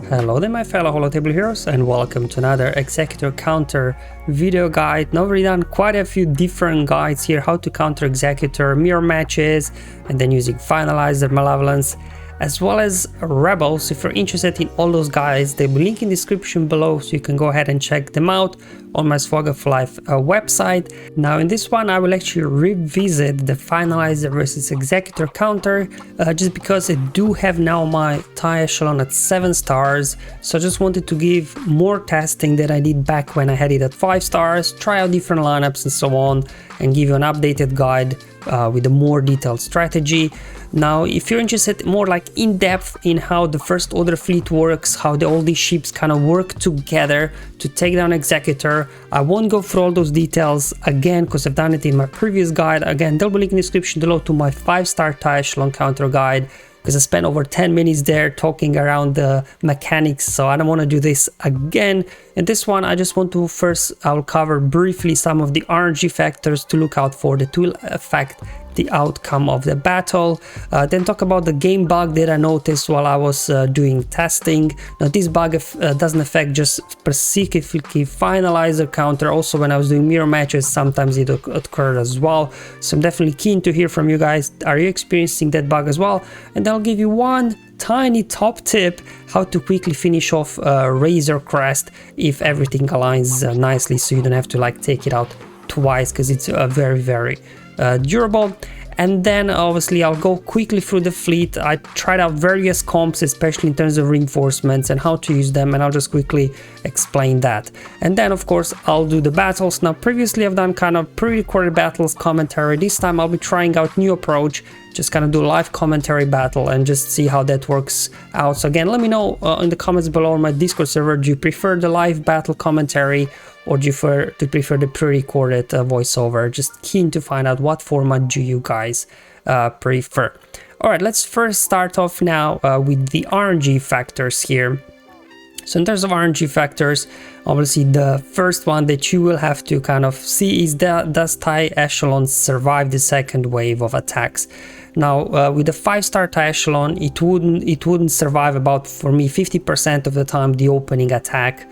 Hello there my fellow holotable heroes, and welcome to another Executor counter video guide. Now we've done quite a few different guides here, how to counter Executor, mirror matches, and then using Finalizer, Malevolence, as well as Rebels. If you're interested in all those guides, they will link in the description below, so you can go ahead and check them out on my SWGOH website. Now in this one I will actually revisit the Finalizer versus Executor counter, just because I do have now my TIE Echelon at 7 stars, so I just wanted to give more testing than I did back when I had it at 5 stars, try out different lineups and so on, and give you an updated guide with a more detailed strategy. Now if you're interested more like in depth in how the First Order fleet works, how all these ships kind of work together to take down Executor, I won't go through all those details again because I've done it in my previous guide. Again, there'll be a link in the description below to my 5-star TIE Echelon counter guide, because I spent over 10 minutes there talking around the mechanics, so I don't want to do this again. In this one I just want to I'll cover briefly some of the RNG factors to look out for that will affect the outcome of the battle, then talk about the game bug that I noticed while I was doing testing. Now this bug doesn't affect just specifically Finalizer counter, also when I was doing mirror matches sometimes it occurred as well, so I'm definitely keen to hear from you guys. Are you experiencing that bug as well? And I'll give you one tiny top tip how to quickly finish off Razor Crest if everything aligns nicely, so you don't have to like take it out twice, because it's very durable. And then obviously I'll go quickly through the fleet. I tried out various comps, especially in terms of reinforcements and how to use them, and I'll just quickly explain that. And then of course I'll do the battles. Now previously I've done kind of pre-recorded battles commentary. This time I'll be trying out new approach, just kind of do live commentary battle and just see how that works out. So again, let me know in the comments below on my Discord server, do you prefer the live battle commentary or do you prefer the pre-recorded voiceover? Just keen to find out what format do you guys prefer. Alright, let's first start off now with the RNG factors here. So in terms of RNG factors, obviously the first one that you will have to kind of see is does TIE Echelon survive the second wave of attacks? Now with the 5-star TIE Echelon, it wouldn't survive about, for me, 50% of the time the opening attack.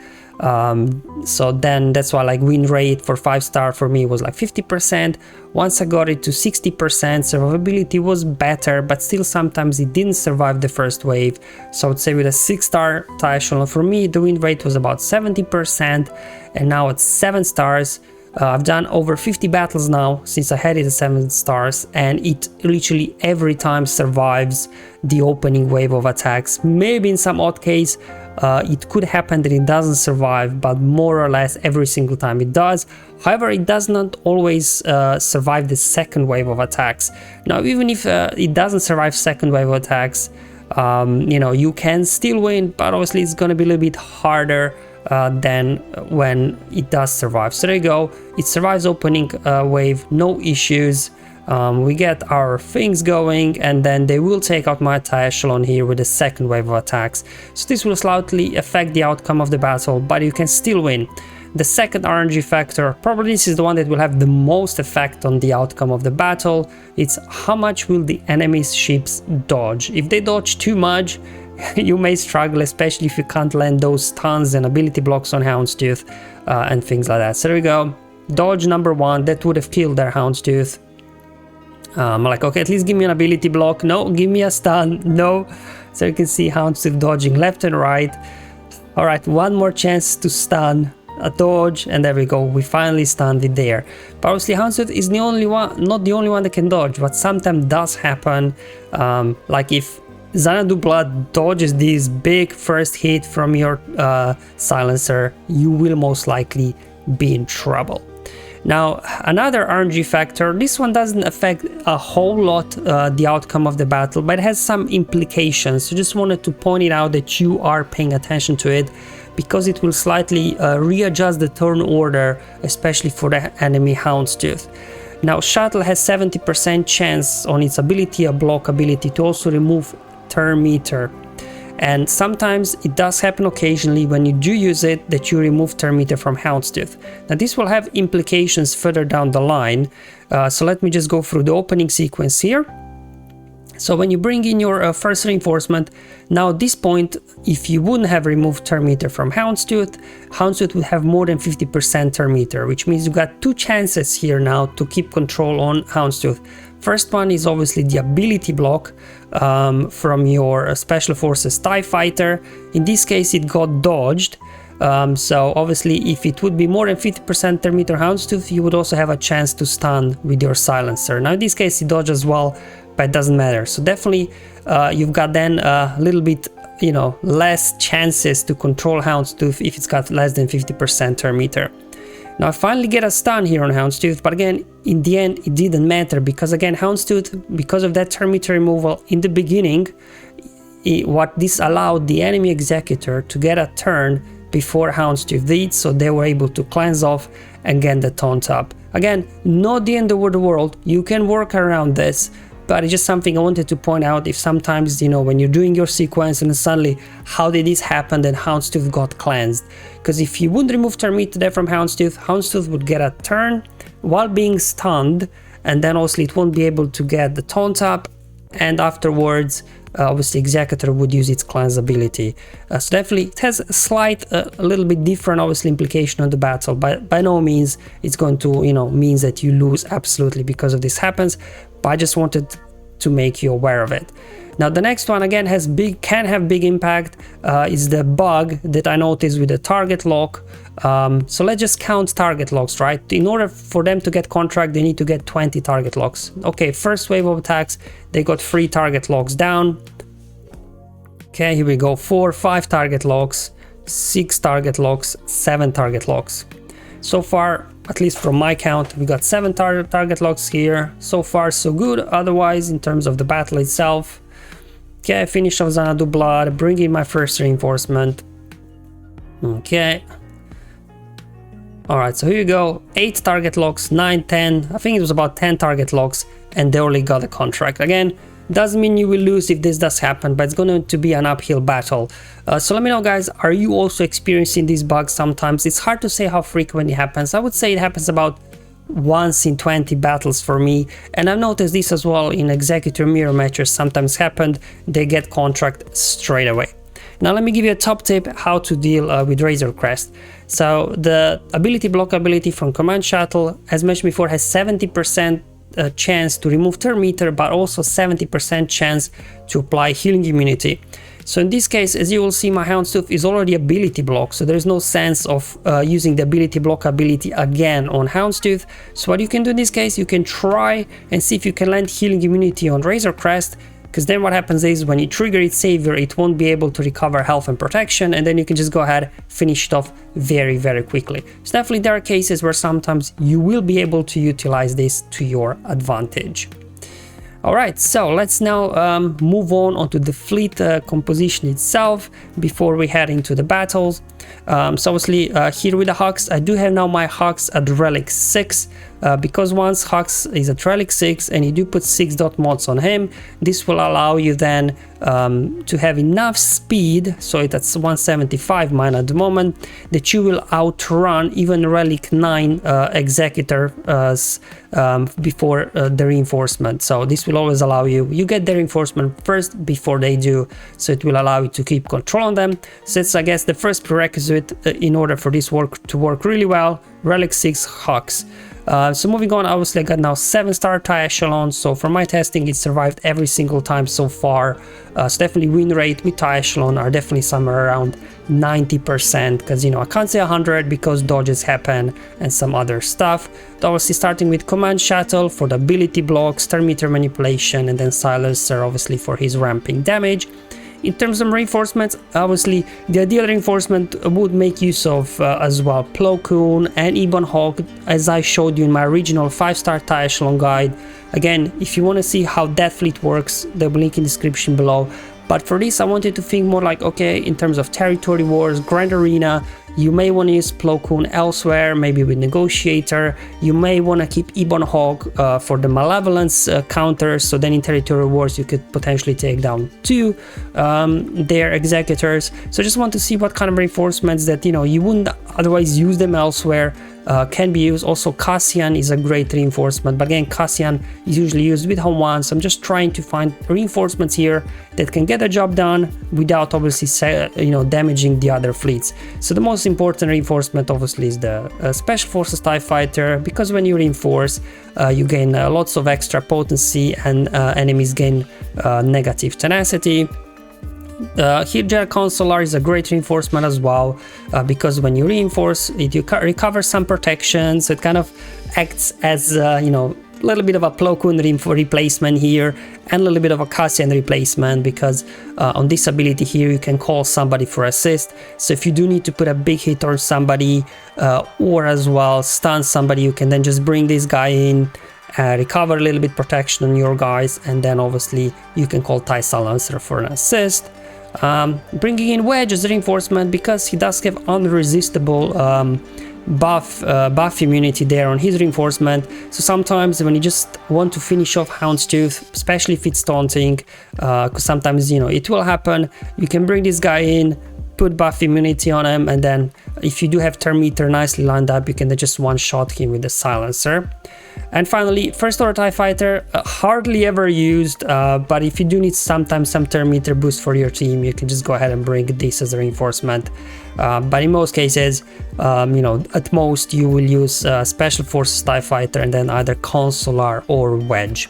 So then that's why like win rate for 5-star for me was like 50%. Once I got it to 60%, survivability was better, but still sometimes it didn't survive the first wave. So I would say with a 6-star TIE Echelon for me the win rate was about 70%, and now at 7 stars I've done over 50 battles now since I had it at 7 stars, and it literally every time survives the opening wave of attacks. Maybe in some odd case it could happen that it doesn't survive, but more or less every single time it does. However, it does not always survive the second wave of attacks. Now even if it doesn't survive second wave of attacks, you know, you can still win, but obviously it's going to be a little bit harder than when it does survive. So there you go, it survives opening wave, no issues. We get our things going, and then they will take out my TIE Echelon here with the second wave of attacks. So this will slightly affect the outcome of the battle, but you can still win. The second RNG factor, probably this is the one that will have the most effect on the outcome of the battle. It's how much will the enemy's ships dodge. If they dodge too much, you may struggle, especially if you can't land those stuns and ability blocks on Houndstooth and things like that. So there we go, dodge number 1, that would have killed their Houndstooth. I'm like, okay, at least give me an ability block. No, give me a stun. No. So you can see Houndstooth dodging left and right. All right, one more chance to stun, a dodge, and there we go, we finally stunned it there. But obviously Houndstooth is the only one, not the only one that can dodge, but sometimes does happen. Like if Xanadu Blood dodges this big first hit from your silencer, you will most likely be in trouble. Now another RNG factor, this one doesn't affect a whole lot the outcome of the battle, but it has some implications. So just wanted to point it out that you are paying attention to it, because it will slightly readjust the turn order, especially for the enemy Houndstooth. Now Shuttle has 70% chance on its ability, a block ability, to also remove turn meter, and sometimes it does happen occasionally when you do use it that you remove turn meter from Houndstooth. Now this will have implications further down the line, so let me just go through the opening sequence here. So when you bring in your first reinforcement, now at this point, if you wouldn't have removed turn meter from Houndstooth, Houndstooth would have more than 50% turn meter, which means you got two chances here now to keep control on Houndstooth. First one is obviously the ability block from your Special Forces TIE Fighter. In this case, it got dodged. So obviously, if it would be more than 50% turn meter Houndstooth, you would also have a chance to stun with your silencer. Now in this case, it dodged as well, but it doesn't matter. So definitely you've got then a little bit, you know, less chances to control Houndstooth if it's got less than 50% turn meter. Now I finally get a stun here on Houndstooth, but again, in the end, it didn't matter because again, Houndstooth, because of that turn meter removal in the beginning, what this allowed the enemy Executor to get a turn before Houndstooth did, so they were able to cleanse off and get the taunt up. Again, not the end of the world, you can work around this, but it's just something I wanted to point out. If sometimes, you know, when you're doing your sequence and suddenly, how did this happen that Houndstooth got cleansed? Because if you wouldn't remove turn meter there from Houndstooth, Houndstooth would get a turn while being stunned, and then also it won't be able to get the taunt up, and afterwards obviously Executor would use its cleanse ability. So definitely it has a slight, a little bit different obviously implication on the battle, but by no means it's going to, you know, means that you lose absolutely because of this happens, but I just wanted to make you aware of it. Now the next one again can have big impact, is the bug that I noticed with the target lock. So let's just count target locks, right? In order for them to get contract, they need to get 20 target locks. Okay, first wave of attacks, they got 3 target locks down. Okay, here we go, 4, 5 target locks, 6 target locks, 7 target locks. So far, at least from my count, we got 7 target locks here. So far, so good. Otherwise, in terms of the battle itself, okay, finish off Xanadu Blood, bring in my first reinforcement. Okay. Alright, so here you go. 8 target locks, 9, 10. I think it was about 10 target locks, and they only got a contract. Again, doesn't mean you will lose if this does happen, but it's going to be an uphill battle. So let me know, guys, are you also experiencing these bugs sometimes? It's hard to say how frequent it happens. I would say it happens about once in 20 battles for me, and I've noticed this as well in Executor mirror matches sometimes happened. They get contract straight away. Now let me give you a top tip how to deal with Razor Crest. So the ability block ability from Command Shuttle, as mentioned before, has 70% chance to remove turn meter, but also 70% chance to apply healing immunity. So in this case, as you will see, my Houndstooth is already ability block, so there's no sense of using the ability block ability again on Houndstooth. So what you can do in this case, you can try and see if you can land healing immunity on Razor Crest, because then what happens is when you trigger its savior, it won't be able to recover health and protection, and then you can just go ahead, finish it off very, very quickly. So definitely there are cases where sometimes you will be able to utilize this to your advantage. Alright, so let's now move onto the fleet composition itself before we head into the battles. So obviously here with the Hux, I do have now my Hux at Relic 6, because once Hux is at Relic 6 and you do put 6 dot mods on him, this will allow you then to have enough speed, so that's 175 mine at the moment, that you will outrun even Relic 9 Executor before the reinforcement. So this will always allow you get the reinforcement first before they do, so it will allow you to keep control on them. So it's, I guess, the first prerequisite in order for this to work really well. Relic 6 Hux. So moving on, obviously I got now 7-star TIE Echelon, so from my testing it survived every single time so far. So definitely win rate with TIE Echelon are definitely somewhere around 90%, because, you know, I can't say 100 because dodges happen and some other stuff. But obviously starting with Command Shuttle for the ability blocks, turn meter manipulation, and then Silencer obviously for his ramping damage. In terms of reinforcements, obviously the ideal reinforcement would make use of as well Plo Koon and Ebon Hawk, as I showed you in my original 5-star TIE Echelon guide. Again, if you want to see how that fleet works, the link in the description below. But for this, I wanted to think more like, okay, in terms of territory wars, Grand Arena, you may want to use Plo Koon elsewhere, maybe with Negotiator. You may want to keep Ebon Hawk for the Malevolence counters, so then in territory wars you could potentially take down 2 their Executors. So just want to see what kind of reinforcements that, you know, you wouldn't otherwise use them elsewhere. can be used. Also Cassian is a great reinforcement, but again Cassian is usually used with home 1, so I'm just trying to find reinforcements here that can get the job done without obviously damaging the other fleets. So the most important reinforcement obviously is the Special Forces TIE Fighter, because when you reinforce you gain lots of extra potency and enemies gain negative tenacity. Here GAC Consular is a great reinforcement as well, because when you reinforce it, you recover some protections. It kind of acts as a little bit of a Plo Koon replacement here, and a little bit of a Cassian replacement, because on this ability here you can call somebody for assist. So if you do need to put a big hit on somebody or as well stun somebody, you can then just bring this guy in, recover a little bit protection on your guys, and then obviously you can call TIE Silencer for an assist. Bringing in Wedge as reinforcement, because he does have unresistible buff immunity there on his reinforcement. So sometimes when you just want to finish off Houndstooth, especially if it's taunting, because sometimes it will happen, you can bring this guy in, put buff immunity on him, and then if you do have turn meter nicely lined up, you can then just one-shot him with the silencer. And finally, First Order TIE Fighter, hardly ever used, but if you do need sometimes some turn meter boost for your team, you can just go ahead and bring this as a reinforcement. But in most cases, at most you will use Special Forces TIE Fighter and then either Consular or Wedge.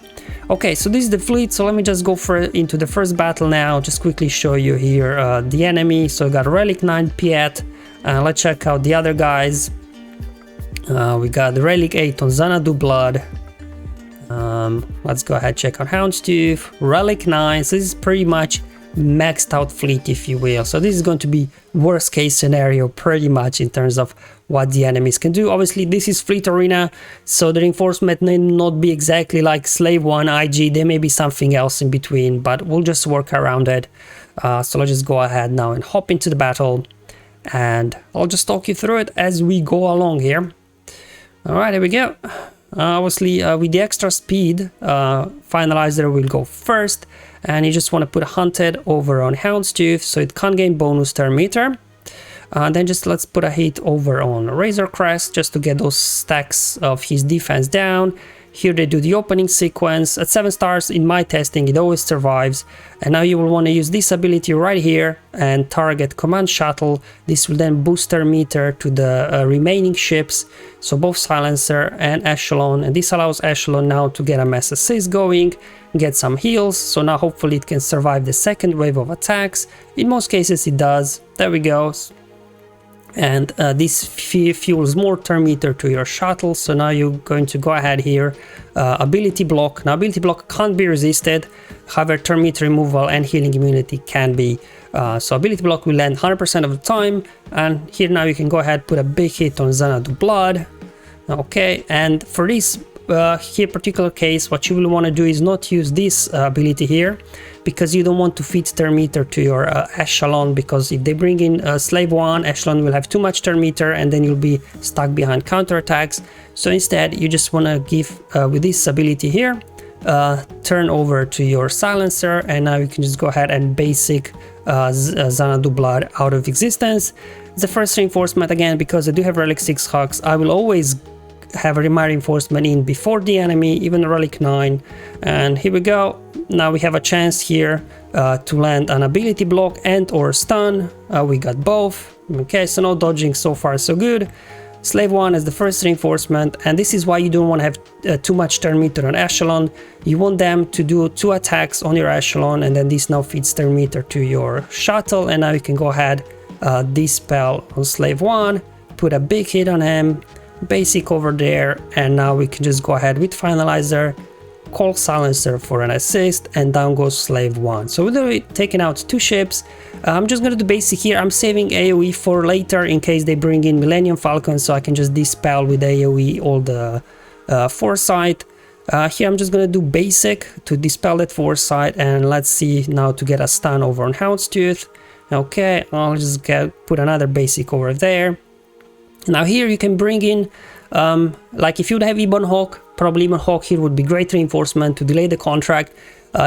Okay, so this is the fleet, so let me just go into the first battle now, just quickly show you here the enemy. So we got Relic 9 Piet, let's check out the other guys. We got the Relic 8 on Xanadu Blood. Let's go ahead, check out Houndstooth, Relic 9, so this is pretty much maxed out fleet, if you will. So this is going to be worst case scenario pretty much in terms of what the enemies can do. Obviously this is Fleet Arena, so the reinforcement may not be exactly like Slave 1 IG, there may be something else in between, but we'll just work around it. So let's just go ahead now and hop into the battle, and I'll just talk you through it as we go along here. Alright, here we go. Obviously with the extra speed, Finalizer will go first, and you just want to put Hunted over on Houndstooth so it can't gain bonus turn meter. Then just let's put a hit over on Razor Crest just to get those stacks of his defense down. Here they do the opening sequence. At 7 stars in my testing it always survives, and now you will want to use this ability right here and target Command Shuttle. This will then boost their meter to the remaining ships, so both Silencer and Echelon, and this allows Echelon now to get a mass assist going, get some heals, so now hopefully it can survive the second wave of attacks. In most cases it does. There we go. And this fuels more turn meter to your shuttle, so now you're going to go ahead here, ability block. Now ability block can't be resisted, however turn meter removal and healing immunity can be. So ability block will land 100% of the time, and here now you can go ahead, put a big hit on Xanadu Blood. Okay, and for this here particular case, what you will want to do is not use this ability here, because you don't want to feed turn meter to your Echelon, because if they bring in Slave 1, Echelon will have too much turn meter and then you'll be stuck behind counterattacks. So instead you just want to give with this ability here, turn over to your Silencer, and now you can just go ahead and basic Xanadu Blood out of existence. The first reinforcement, again, because I do have Relic 6 Hawks, I will always have a my reinforcement in before the enemy, even Relic 9. And here we go. Now we have a chance here to land an ability block and or stun. We got both. Okay, so no dodging so far, so good. Slave 1 is the first reinforcement, and this is why you don't want to have too much turn meter on Echelon. You want them to do 2 attacks on your Echelon, and then this now feeds turn meter to your shuttle, and now you can go ahead, dispel on Slave 1, put a big hit on him, basic over there, and now we can just go ahead with Finalizer, call Silencer for an assist, and down goes Slave 1. So we're taking out 2 ships. I'm just gonna do basic here. I'm saving AoE for later in case they bring in Millennium Falcon, so I can just dispel with AoE all the foresight. Here I'm just gonna do basic to dispel that foresight, and let's see now to get a stun over on Houndstooth. Okay, I'll just put another basic over there. Now here you can bring in, like if you'd have Ebon Hawk, probably Ebon Hawk here would be great reinforcement to delay the contract.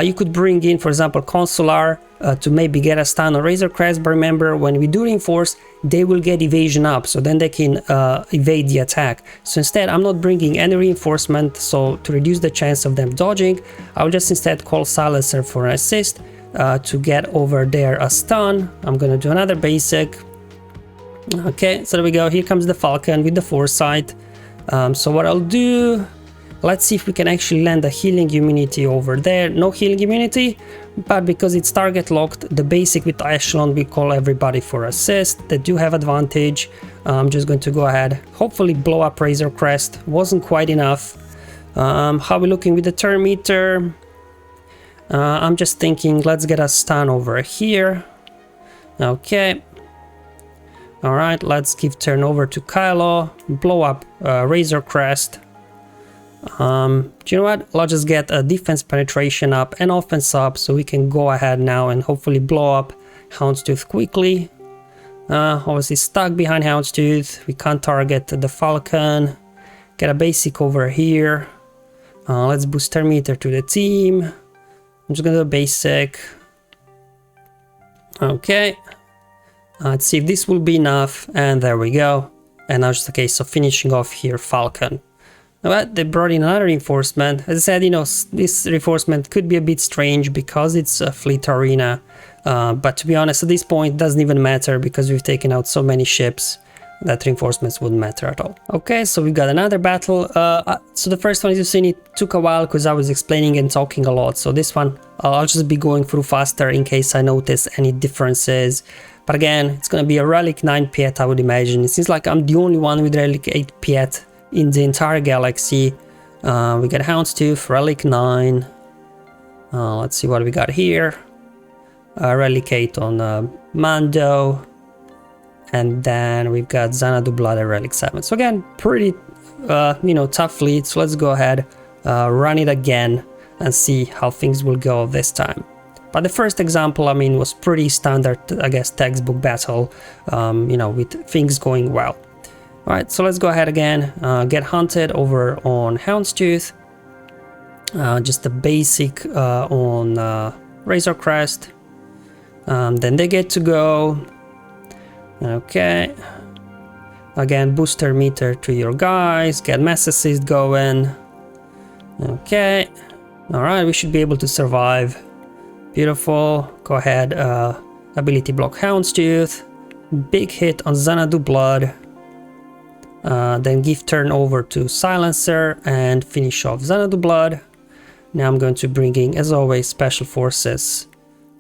You could bring in, for example, Consular to maybe get a stun on Razor Crest, but remember, when we do reinforce, they will get evasion up, so then they can evade the attack. So instead, I'm not bringing any reinforcement, so to reduce the chance of them dodging, I'll just instead call Silencer for an assist to get over there a stun. I'm gonna do another basic. Okay, so there we go. Here comes the Falcon with the Foresight. So what I'll do, let's see if we can actually land a healing immunity over there. No healing immunity, but because it's target locked, the basic with Echelon, we call everybody for assist. They do have advantage. I'm just going to go ahead, hopefully blow up Razor Crest. Wasn't quite enough. How are we looking with the turn meter? I'm just thinking, let's get a stun over here. Okay. All right, let's give turn over to Kylo, blow up Razor Crest. Do you know what? I'll just get a defense penetration up and offense up, so we can go ahead now and hopefully blow up Houndstooth quickly. Obviously stuck behind Houndstooth. We can't target the Falcon. Get a basic over here. Let's boost turn meter to the team. I'm just gonna do a basic. Okay. Let's see if this will be enough, and there we go. And now just a case of finishing off here Falcon. But they brought in another reinforcement. As I said, you know, this reinforcement could be a bit strange because it's a fleet arena. But to be honest, at this point, it doesn't even matter because we've taken out so many ships that reinforcements wouldn't matter at all. Okay, so we've got another battle. So the first one, as you've seen, it took a while because I was explaining and talking a lot. So this one, I'll just be going through faster in case I notice any differences. But again, it's going to be a Relic 9 Piet, I would imagine. It seems like I'm the only one with Relic 8 Piet in the entire galaxy. We got Houndstooth, Relic 9. Let's see what we got here. Relic 8 on Mando. And then we've got Xanadu Blood at Relic 7. So again, pretty, you know, tough fleet. So let's go ahead, run it again and see how things will go this time. But the first example, I mean, was pretty standard, I guess, textbook battle, you know, with things going well. All right, so let's go ahead again, get hunted over on Houndstooth. Just the basic on Razor Crest. Then they get to go. Okay. Again, booster meter to your guys, get mass assist going. Okay. All right, we should be able to survive. Beautiful. Go ahead, ability block Houndstooth. Big hit on Xanadu Blood. Then give turn over to Silencer and finish off Xanadu Blood. Now I'm going to bring in, as always, Special Forces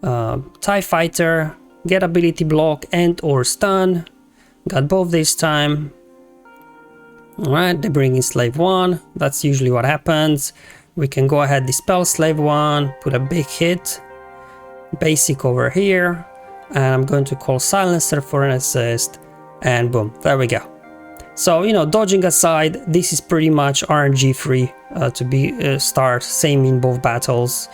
TIE Fighter. Get ability block and or stun. Got both this time. Alright, they bring in Slave 1. That's usually what happens. We can go ahead, dispel Slave 1, put a big hit. Basic over here. And I'm going to call Silencer for an assist. And boom, there we go. So, you know, dodging aside, this is pretty much RNG free to be start. Same in both battles.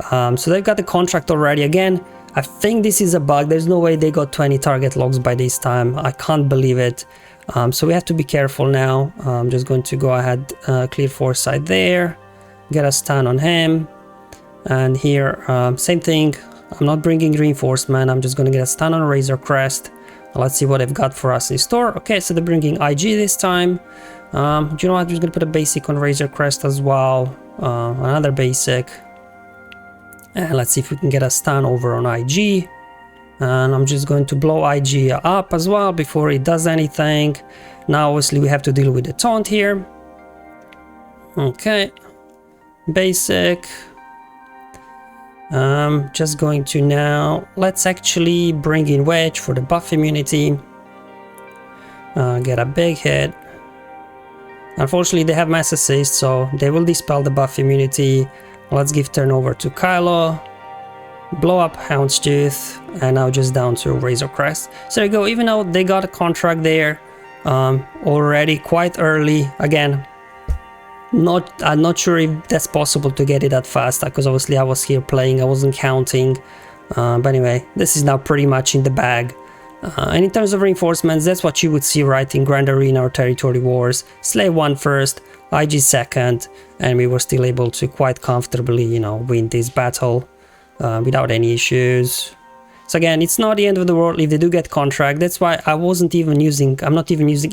So they've got the contract already. Again, I think this is a bug. There's no way they got 20 target locks by this time. I can't believe it. So we have to be careful now. I'm just going to go ahead, clear Foresight there. Get a stun on him. And here, same thing. I'm not bringing reinforcement. I'm just going to get a stun on Razor Crest. Let's see what they've got for us in store. Okay, so they're bringing IG this time. Do you know what? I'm just going to put a basic on Razor Crest as well. Another basic. And let's see if we can get a stun over on IG. And I'm just going to blow IG up as well before it does anything. Now, obviously, we have to deal with the taunt here. Okay. Basic. Just going to now, let's actually bring in Wedge for the buff immunity. Get a big hit. Unfortunately, they have mass assist, so they will dispel the buff immunity. Let's give turn over to Kylo. Blow up Houndstooth, and now just down to Razor Crest. So there you go, even though they got a contract there already quite early. Again, I'm not sure if that's possible to get it that fast, because obviously I was here playing, I wasn't counting. But anyway, this is now pretty much in the bag. And in terms of reinforcements, that's what you would see right in Grand Arena or Territory Wars. Slave 1 first, IG second, and we were still able to quite comfortably, you know, win this battle without any issues. So again, it's not the end of the world if they do get contract. That's why I'm not even using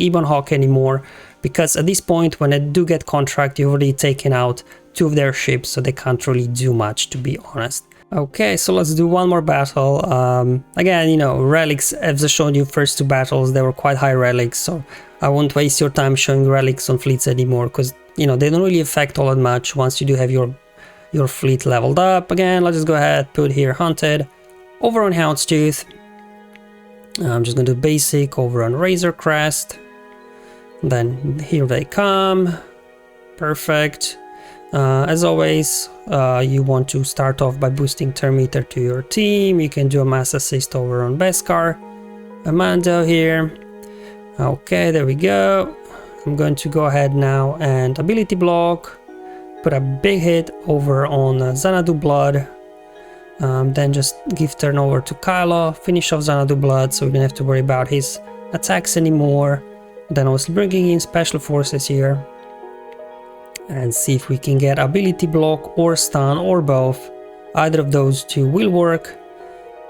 Ebon Hawk anymore, because at this point when they do get contract, you've already taken out 2 of their ships, so they can't really do much, to be honest. Okay, so let's do one more battle. Again, you know, relics, as I showed you first 2 battles, they were quite high relics, so I won't waste your time showing relics on fleets anymore, because, you know, they don't really affect all that much once you do have your fleet leveled up. Again, let's just go ahead, put here Hunted over on Houndstooth. I'm just going to do basic over on Razor Crest. Then here they come. Perfect. As always, you want to start off by boosting turn meter to your team. You can do a mass assist over on Beskar. Amando here. Okay, there we go. I'm going to go ahead now and ability block. Put a big hit over on Xanadu Blood. Then just give turn over to Kylo, finish off Xanadu Blood, so we don't have to worry about his attacks anymore. Then also bringing in special forces here and see if we can get ability block or stun or both. Either of those 2 will work.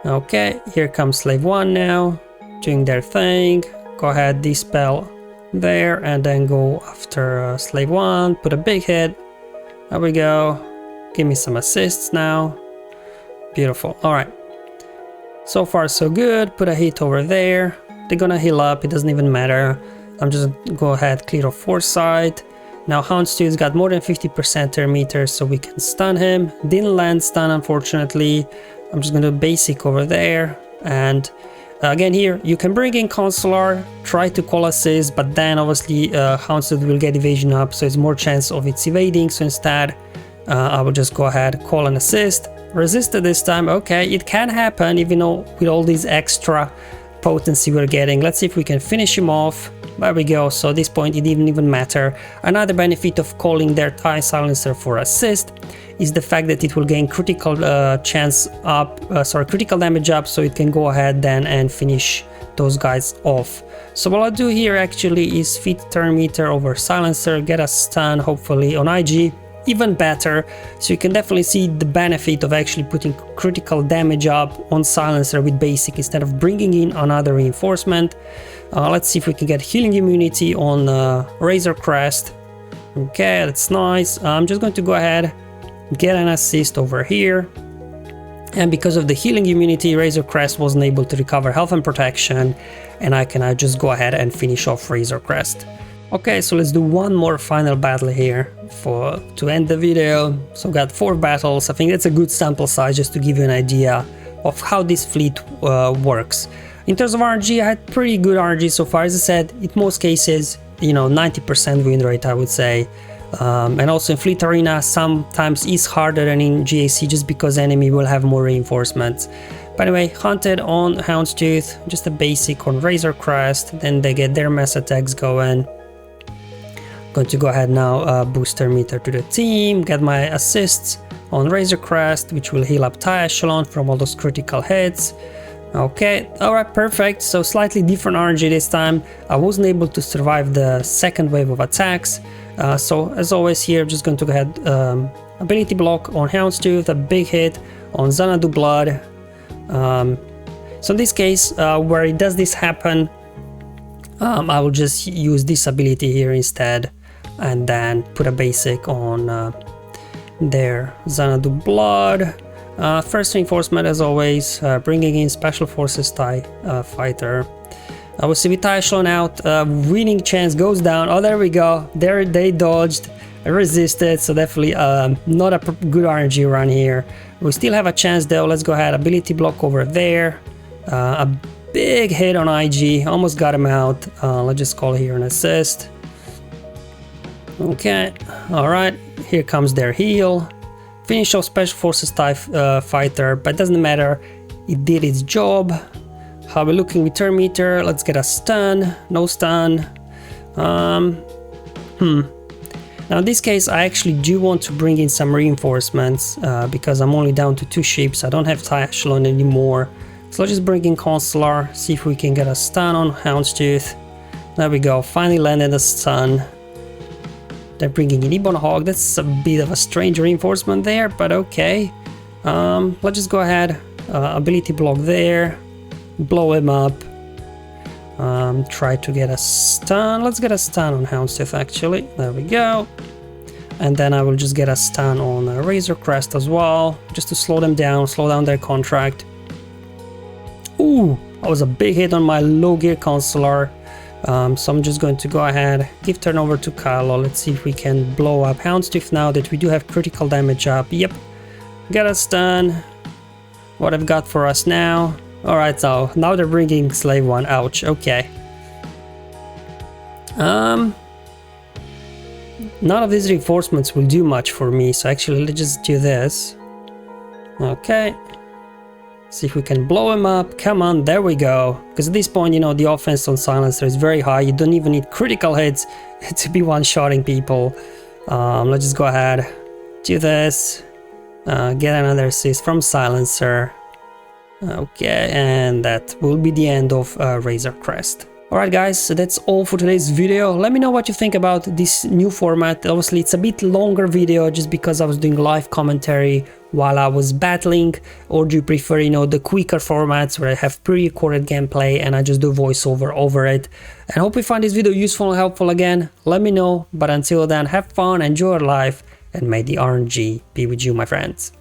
Okay, here comes Slave 1 now, doing their thing. Go ahead, dispel there, and then go after Slave 1, put a big hit. There we go. Give me some assists now. Beautiful. All right. So far, so good. Put a hit over there. They're gonna heal up. It doesn't even matter. I'm just go ahead, clear off foresight. Now Houndstooth's got more than 50% turn meter, so we can stun him. Didn't land stun, unfortunately. I'm just gonna basic over there. And again, here you can bring in Consular, try to call assist, but then obviously Houndstooth will get evasion up, so it's more chance of its evading. So instead, I will just go ahead, call an assist. Resisted this time. Okay, it can happen even though with all these extra potency we're getting. Let's see if we can finish him off. There we go. So at this point it didn't even matter. Another benefit of calling their TIE Silencer for assist is the fact that it will gain critical critical damage up, so it can go ahead then and finish those guys off. So what I'll do here actually is feed turn meter over Silencer, get a stun hopefully on IG. Even better, so you can definitely see the benefit of actually putting critical damage up on Silencer with basic instead of bringing in another reinforcement. Let's see if we can get healing immunity on Razor Crest. Okay, that's nice. I'm just going to go ahead, get an assist over here, and because of the healing immunity, Razor Crest wasn't able to recover health and protection, and I can just go ahead and finish off Razor Crest. Okay, so let's do one more final battle here to end the video. So we got 4 battles. I think that's a good sample size just to give you an idea of how this fleet works. In terms of RNG, I had pretty good RNG so far. As I said, in most cases, you know, 90% win rate, I would say. And also in Fleet Arena, sometimes it's harder than in GAC just because enemy will have more reinforcements. By the way, Hunted on Houndstooth, just a basic on Razor Crest, then they get their mass attacks going. Going to go ahead now, boost their meter to the team, get my assists on Razor Crest, which will heal up TIE Echelon from all those critical hits. Okay, alright, perfect. So slightly different RNG this time. I wasn't able to survive the second wave of attacks. So as always here, I'm just going to go ahead, ability block on Houndstooth, a big hit on Xanadu Blood. So in this case, where does this happen, I will just use this ability here instead, and then put a basic on their Xanadu Blood. First reinforcement as always, bringing in Special Forces TIE Fighter. We'll see with TIE Echelon out, winning chance goes down. Oh, there we go. There they dodged, resisted, so definitely not a good RNG run here. We still have a chance though. Let's go ahead, ability block over there. A big hit on IG, almost got him out. Let's just call here an assist. Okay, alright, here comes their heal. Finish off Special Forces TIE Fighter, but it doesn't matter, it did its job. How are we looking with turn meter? Let's get a stun, no stun. Now in this case, I actually do want to bring in some reinforcements because I'm only down to 2 ships. I don't have TIE Echelon anymore. So let's just bring in Consular, see if we can get a stun on Houndstooth. There we go, finally landed a stun. They're bringing in Ebon Hawk. That's a bit of a strange reinforcement there, but okay. Let's just go ahead. Ability block there. Blow him up. Try to get a stun. Let's get a stun on Houndstooth actually. There we go. And then I will just get a stun on Razor Crest as well, just to slow them down, slow down their contract. Ooh, that was a big hit on my low gear consular. So I'm just going to go ahead, give turn over to Kylo. Let's see if we can blow up Houndstooth now that we do have critical damage up. Yep, got a stun. What I've got for us now. Alright, so now they're bringing Slave 1. Ouch, okay. None of these reinforcements will do much for me, so actually let's just do this. Okay. See if we can blow him up. Come on, there we go. Because at this point, you know, the offense on Silencer is very high. You don't even need critical hits to be one-shotting people. Let's just go ahead, do this. Get another assist from Silencer. Okay, and that will be the end of Razor Crest. Alright guys, so that's all for today's video. Let me know what you think about this new format. Obviously it's a bit longer video just because I was doing live commentary while I was battling, or do you prefer, you know, the quicker formats where I have pre-recorded gameplay and I just do voiceover over it. And hope you find this video useful and helpful again. Let me know, but until then, have fun, enjoy your life, and may the RNG be with you, my friends.